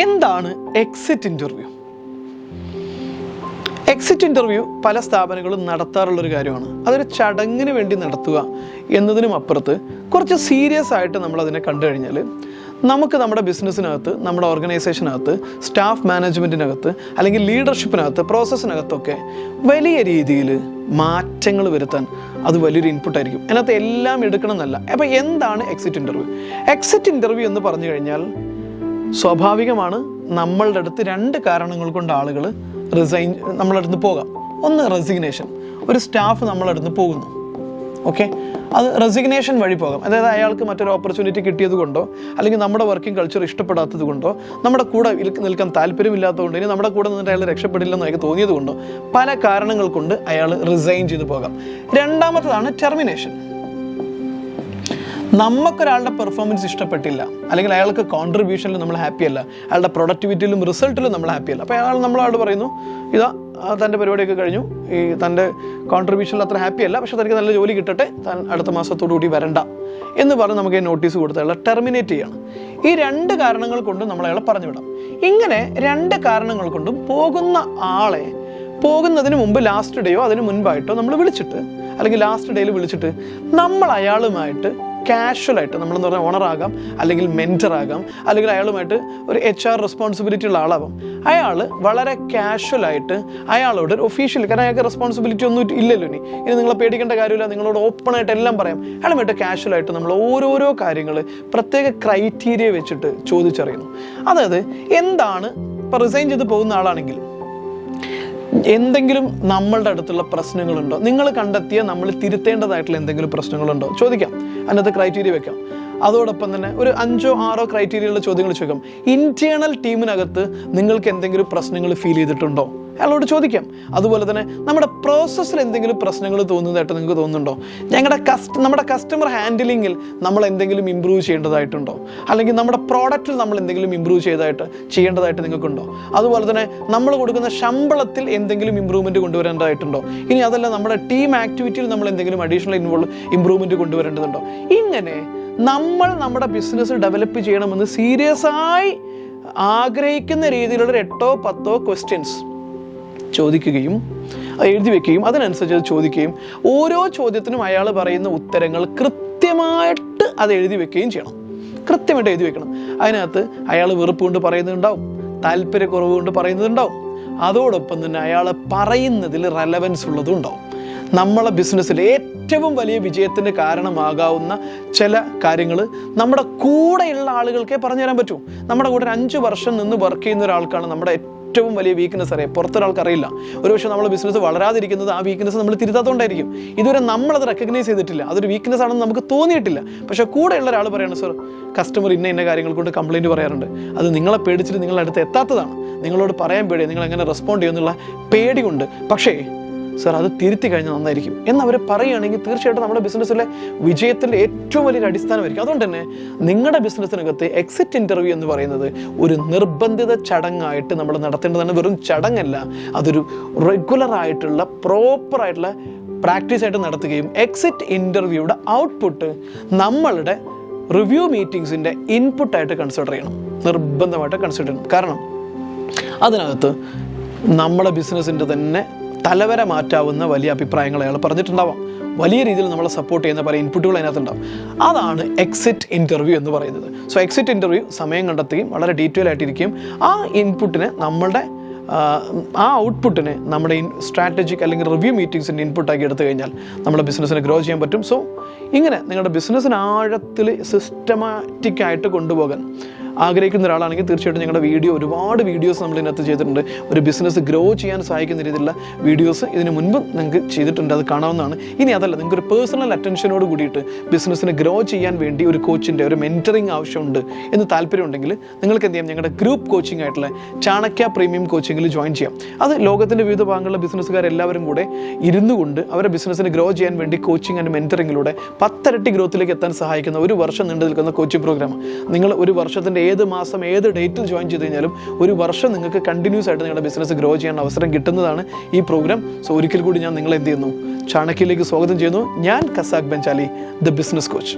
എന്താണ് exit interview? Exit interview പല സ്ഥാപനങ്ങളും നടത്താറുള്ളൊരു കാര്യമാണ്. അതൊരു ചടങ്ങിന് വേണ്ടി നടത്തുക എന്നതിനും അപ്പുറത്ത് കുറച്ച് സീരിയസ് ആയിട്ട് നമ്മളതിനെ കണ്ടു കഴിഞ്ഞാൽ നമുക്ക് നമ്മുടെ ബിസിനസ്സിനകത്ത്, നമ്മുടെ ഓർഗനൈസേഷനകത്ത്, സ്റ്റാഫ് മാനേജ്മെൻറ്റിനകത്ത് അല്ലെങ്കിൽ ലീഡർഷിപ്പിനകത്ത്, പ്രോസസ്സിനകത്തൊക്കെ വലിയ രീതിയിൽ മാറ്റങ്ങൾ വരുത്താൻ അത് വലിയൊരു ഇൻപുട്ടായിരിക്കും. അതിനകത്ത് എല്ലാം എടുക്കണം എന്നല്ല. അപ്പോൾ എന്താണ് എക്സിറ്റ് ഇൻ്റർവ്യൂ? എക്സിറ്റ് ഇൻ്റർവ്യൂ എന്ന് പറഞ്ഞു കഴിഞ്ഞാൽ സ്വാഭാവികമാണ്, നമ്മളുടെ അടുത്ത് രണ്ട് കാരണങ്ങൾ കൊണ്ട് ആളുകൾ നമ്മളെ അടുത്ത് പോകാം. ഒന്ന് റെസിഗ്നേഷൻ, ഒരു സ്റ്റാഫ് നമ്മളെ അടുത്ത് പോകുന്നു, ഓക്കെ, അത് റെസിഗ്നേഷൻ വഴി പോകാം. അതായത് അയാൾക്ക് മറ്റൊരു ഓപ്പർച്യൂണിറ്റി കിട്ടിയത് കൊണ്ടോ അല്ലെങ്കിൽ നമ്മുടെ വർക്കിംഗ് കൾച്ചർ ഇഷ്ടപ്പെടാത്തത് കൊണ്ടോ നമ്മുടെ കൂടെ നിൽക്കാൻ താല്പര്യമില്ലാത്തതുകൊണ്ടോ ഇനി നമ്മുടെ കൂടെ നിന്നിട്ട് അയാൾ രക്ഷപ്പെടില്ലെന്ന് അയാൾക്ക് തോന്നിയത് കൊണ്ടോ പല കാരണങ്ങൾ കൊണ്ട് അയാൾ റിസൈൻ ചെയ്ത് പോകാം. രണ്ടാമത്തതാണ് ടെർമിനേഷൻ. നമുക്കൊരാളുടെ പെർഫോമൻസ് ഇഷ്ടപ്പെട്ടില്ല അല്ലെങ്കിൽ അയാൾക്ക് കോൺട്രിബ്യൂഷനിൽ നമ്മൾ ഹാപ്പി അല്ല, അയാളുടെ പ്രൊഡക്ടിവിറ്റിയിലും റിസൾട്ടിലും നമ്മൾ ഹാപ്പി അല്ല. അപ്പോൾ അയാൾ നമ്മളോട് പറയുന്നു, ഇതാ തൻ്റെ പരിപാടിയൊക്കെ കഴിഞ്ഞു, ഈ തൻ്റെ കോൺട്രിബ്യൂഷനിൽ അത്ര ഹാപ്പി അല്ല, പക്ഷെ തനിക്ക് നല്ല ജോലി കിട്ടട്ടെ, താൻ അടുത്ത മാസത്തോടു കൂടി വരണ്ട എന്ന് പറഞ്ഞ് നമുക്ക് നോട്ടീസ് കൊടുത്ത് അയാളെ ടെർമിനേറ്റ് ചെയ്യണം. ഈ രണ്ട് കാരണങ്ങൾ കൊണ്ട് നമ്മൾ അയാളെ പറഞ്ഞു വിടാം. ഇങ്ങനെ രണ്ട് കാരണങ്ങൾ കൊണ്ടും പോകുന്ന ആളെ പോകുന്നതിന് മുമ്പ് ലാസ്റ്റ് ഡേയോ അതിന് മുൻപായിട്ടോ നമ്മൾ വിളിച്ചിട്ട് അല്ലെങ്കിൽ ലാസ്റ്റ് ഡേയിൽ വിളിച്ചിട്ട് നമ്മൾ അയാളുമായിട്ട് കാഷ്വലായിട്ട്, നമ്മളെന്ന് പറഞ്ഞാൽ ഓണറാകാം അല്ലെങ്കിൽ മെൻറ്ററാകാം അല്ലെങ്കിൽ അയാളുമായിട്ട് ഒരു HR റെസ്പോൺസിബിലിറ്റി ഉള്ള ആളാവാം. അയാൾ വളരെ കാഷ്വലായിട്ട് അയാളോട് ഒരു ഒഫീഷ്യൽ, കാരണം അയാൾക്ക് റെസ്പോൺസിബിലിറ്റി ഒന്നും ഇല്ലല്ലോ, ഇനി നിങ്ങളെ പേടിക്കേണ്ട കാര്യമില്ല, നിങ്ങളോട് ഓപ്പണായിട്ട് എല്ലാം പറയാം. അയാളുമായിട്ട് കാഷ്വലായിട്ട് നമ്മൾ ഓരോരോ കാര്യങ്ങൾ പ്രത്യേക ക്രൈറ്റീരിയ വെച്ചിട്ട് ചോദിച്ചറിയുന്നു. അതായത് എന്താണ്, ഇപ്പോൾ റിസൈൻ ചെയ്ത് പോകുന്ന ആളാണെങ്കിൽ എന്തെങ്കിലും നമ്മളുടെ അടുത്തുള്ള പ്രശ്നങ്ങളുണ്ടോ, നിങ്ങൾ കണ്ടെത്തിയ നമ്മൾ തിരുത്തേണ്ടതായിട്ടുള്ള എന്തെങ്കിലും പ്രശ്നങ്ങളുണ്ടോ ചോദിക്കാം. അതിനകത്ത് ക്രൈറ്റീരിയ വെക്കാം. അതോടൊപ്പം തന്നെ ഒരു 5-6 ക്രൈറ്റീരിയയുള്ള ചോദ്യങ്ങൾ ചോദിക്കാം. ഇന്റേണൽ ടീമിനകത്ത് നിങ്ങൾക്ക് എന്തെങ്കിലും പ്രശ്നങ്ങൾ ഫീൽ ചെയ്തിട്ടുണ്ടോ, അയാളോട് ചോദിക്കാം. അതുപോലെ തന്നെ നമ്മുടെ പ്രോസസ്സിൽ എന്തെങ്കിലും പ്രശ്നങ്ങൾ തോന്നുന്നതായിട്ട് നിങ്ങൾക്ക് തോന്നുന്നുണ്ടോ, നമ്മുടെ കസ്റ്റമർ ഹാൻഡിലിങ്ങിൽ നമ്മൾ എന്തെങ്കിലും ഇമ്പ്രൂവ് ചെയ്യേണ്ടതായിട്ടുണ്ടോ, അല്ലെങ്കിൽ നമ്മുടെ പ്രോഡക്റ്റിൽ നമ്മൾ എന്തെങ്കിലും ഇമ്പ്രൂവ് ചെയ്യേണ്ടതായിട്ട് നിങ്ങൾക്കുണ്ടോ, അതുപോലെ തന്നെ നമ്മൾ കൊടുക്കുന്ന ശമ്പളത്തിൽ എന്തെങ്കിലും ഇമ്പ്രൂവ്മെൻറ്റ് കൊണ്ടുവരേണ്ടതായിട്ടുണ്ടോ, ഇനി അതല്ല നമ്മുടെ ടീം ആക്ടിവിറ്റിയിൽ നമ്മൾ എന്തെങ്കിലും അഡീഷണൽ ഇമ്പ്രൂവ്മെൻറ്റ് കൊണ്ടുവരേണ്ടതുണ്ടോ. ഇങ്ങനെ നമ്മൾ നമ്മുടെ ബിസിനസ് ഡെവലപ്പ് ചെയ്യണമെന്ന് സീരിയസ് ആയി ആഗ്രഹിക്കുന്ന രീതിയിലുള്ള 8-10 ക്വസ്റ്റ്യൻസ് ചോദിക്കുകയും എഴുതി വെക്കുകയും അതിനനുസരിച്ച് അത് ചോദിക്കുകയും ഓരോ ചോദ്യത്തിനും അയാൾ പറയുന്ന ഉത്തരങ്ങൾ കൃത്യമായിട്ട് അത് എഴുതി വെക്കുകയും ചെയ്യണം. കൃത്യമായിട്ട് എഴുതി വെക്കണം. അതിനകത്ത് അയാൾ വെറുപ്പ് കൊണ്ട് പറയുന്നുണ്ടാവും, താല്പര്യക്കുറവ് കൊണ്ട് പറയുന്നതുണ്ടാവും, അതോടൊപ്പം തന്നെ അയാൾ പറയുന്നതിൽ റെലവൻസ് ഉള്ളതും ഉണ്ടാവും. നമ്മളെ ബിസിനസ്സിൽ ഏറ്റവും വലിയ വിജയത്തിന് കാരണമാകാവുന്ന ചില കാര്യങ്ങൾ നമ്മുടെ കൂടെയുള്ള ആളുകൾക്കേ പറഞ്ഞു തരാൻ പറ്റൂ. നമ്മുടെ കൂടെ 5 വർഷം നിന്ന് വർക്ക് ചെയ്യുന്ന ഒരാൾക്കാണ് നമ്മുടെ ഏറ്റവും വലിയ വീക്ക്നെസ് അറിയാം, പുറത്തൊരാൾക്ക് അറിയില്ല. ഒരുപക്ഷെ നമ്മളെ ബിസിനസ് വളരാതിരിക്കുന്നത് ആ വീക്ക്നെസ് നമ്മൾ തിരുത്താത്തതുകൊണ്ടായിരിക്കും. ഇതുവരെ നമ്മളത് റെക്കഗ്നൈസ് ചെയ്തിട്ടില്ല, അതൊരു വീക്ക്നെസ് ആണെന്ന് നമുക്ക് തോന്നിയിട്ടില്ല. പക്ഷേ കൂടെയുള്ള ഒരാൾ പറയാണ്, സർ കസ്റ്റമർ ഇന്ന കാര്യങ്ങൾ കൊണ്ട് കംപ്ലയിൻറ്റ് പറയാറുണ്ട്, അത് നിങ്ങളെ പേടിച്ചിട്ട് നിങ്ങളുടെ അടുത്ത് എത്താത്തതാണ്, നിങ്ങളോട് പറയാൻ പേടി, നിങ്ങൾ എങ്ങനെ റെസ്പോണ്ട് ചെയ്യുമെന്നുള്ള പേടി കൊണ്ട്, പക്ഷേ സർ അത് തിരുത്തി കഴിഞ്ഞാൽ നന്നായിരിക്കും എന്നവർ പറയുകയാണെങ്കിൽ തീർച്ചയായിട്ടും നമ്മുടെ ബിസിനസ്സിലെ വിജയത്തിൻ്റെ ഏറ്റവും വലിയൊരു അടിസ്ഥാനമായിരിക്കും. അതുകൊണ്ട് തന്നെ നിങ്ങളുടെ ബിസിനസ്സിനകത്ത് എക്സിറ്റ് ഇൻ്റർവ്യൂ എന്ന് പറയുന്നത് ഒരു നിർബന്ധിത ചടങ്ങായിട്ട് നമ്മൾ നടത്തേണ്ടതാണ്. വെറും ചടങ്ങല്ല, അതൊരു റെഗുലറായിട്ടുള്ള പ്രോപ്പറായിട്ടുള്ള പ്രാക്ടീസായിട്ട് നടത്തുകയും എക്സിറ്റ് ഇൻ്റർവ്യൂയുടെ ഔട്ട്പുട്ട് നമ്മളുടെ റിവ്യൂ മീറ്റിംഗ്സിൻ്റെ ഇൻപുട്ടായിട്ട് കൺസിഡർ ചെയ്യണം, നിർബന്ധമായിട്ട് കൺസിഡർ ചെയ്യണം. കാരണം അതിനകത്ത് നമ്മുടെ ബിസിനസ്സിൻ്റെ തന്നെ തലവര മാറ്റാവുന്ന വലിയ അഭിപ്രായങ്ങൾ അയാൾ പറഞ്ഞിട്ടുണ്ടാവാം, വലിയ രീതിയിൽ നമ്മളെ സപ്പോർട്ട് ചെയ്യുന്ന പല ഇൻപുട്ടുകൾ അതിനകത്തുണ്ടാവും. അതാണ് എക്സിറ്റ് ഇൻ്റർവ്യൂ എന്ന് പറയുന്നത്. സോ എക്സിറ്റ് ഇൻ്റർവ്യൂ സമയം കണ്ടെത്തുകയും വളരെ ഡീറ്റെയിൽ ആയിട്ടിരിക്കുകയും ആ ഇൻപുട്ടിനെ ആ ഔട്ട്പുട്ടിനെ നമ്മുടെ സ്ട്രാറ്റജിക് അല്ലെങ്കിൽ റിവ്യൂ മീറ്റിംഗ്സിൻ്റെ ഇൻപുട്ടാക്കി എടുത്തു കഴിഞ്ഞാൽ നമ്മുടെ ബിസിനസ്സിനെ ഗ്രോ ചെയ്യാൻ പറ്റും. സോ ഇങ്ങനെ നിങ്ങളുടെ ബിസിനസ്സിന് ആഴത്തിൽ സിസ്റ്റമാറ്റിക് ആയിട്ട് കൊണ്ടുപോകാൻ ആഗ്രഹിക്കുന്ന ഒരാളാണെങ്കിൽ തീർച്ചയായിട്ടും ഞങ്ങളുടെ ഒരുപാട് വീഡിയോസ് നമ്മൾ ഇതിനകത്ത് ചെയ്തിട്ടുണ്ട്. ഒരു ബിസിനസ് ഗ്രോ ചെയ്യാൻ സഹായിക്കുന്ന രീതിയിലുള്ള വീഡിയോസ് ഇതിന് മുൻപ് നിങ്ങൾക്ക് ചെയ്തിട്ടുണ്ട്, അത് കാണാവുന്നതാണ്. ഇനി അതല്ല, നിങ്ങൾക്ക് ഒരു പേഴ്സണൽ അറ്റൻഷനോട് കൂടിയിട്ട് ബിസിനസ്സിനെ ഗ്രോ ചെയ്യാൻ വേണ്ടി ഒരു കോച്ചിൻ്റെ ഒരു മെൻറ്ററിങ് ആവശ്യമുണ്ട് എന്ന് താല്പര്യമുണ്ടെങ്കിൽ നിങ്ങൾക്ക് എന്ത് ചെയ്യാം, ഞങ്ങളുടെ ഗ്രൂപ്പ് കോച്ചിങ് ആയിട്ടുള്ള ചാണക്യ പ്രീമിയം കോച്ചിങ്ങിൽ ജോയിൻ ചെയ്യാം. അത് ലോകത്തിൻ്റെ വിവിധ ഭാഗങ്ങളിലെ ബിസിനസ്സുകാരെല്ലാവരും കൂടെ ഇരുന്നു കൊണ്ട് അവരുടെ ബിസിനസ്സിനെ ഗ്രോ ചെയ്യാൻ വേണ്ടി കോച്ചിങ് ആൻഡ് മെൻറ്ററിങ്ങിലൂടെ 10 ഇരട്ടി ഗ്രോത്തിലേക്ക് എത്താൻ സഹായിക്കുന്ന 1 വർഷം നീണ്ടു നിൽക്കുന്ന കോച്ചിങ് പ്രോഗ്രാം. നിങ്ങൾ ഒരു വർഷത്തിൻ്റെ ഏത് മാസം ഏത് ഡേറ്റിൽ ജോയിൻ ചെയ്ത് കഴിഞ്ഞാലും 1 വർഷം നിങ്ങൾക്ക് കണ്ടിന്യൂസ് ആയിട്ട് നിങ്ങളുടെ ബിസിനസ് ഗ്രോ ചെയ്യാൻ അവസരം കിട്ടുന്നതാണ് ഈ പ്രോഗ്രാം. സോ ഒരിക്കൽ കൂടി ഞാൻ നിങ്ങളെ എന്ത് ചെയ്യുന്നു, ചാണക്യയിലേക്ക് സ്വാഗതം ചെയ്യുന്നു. ഞാൻ കസാഖ് ബെഞ്ചാലി, ദ ബിസിനസ് കോച്ച്.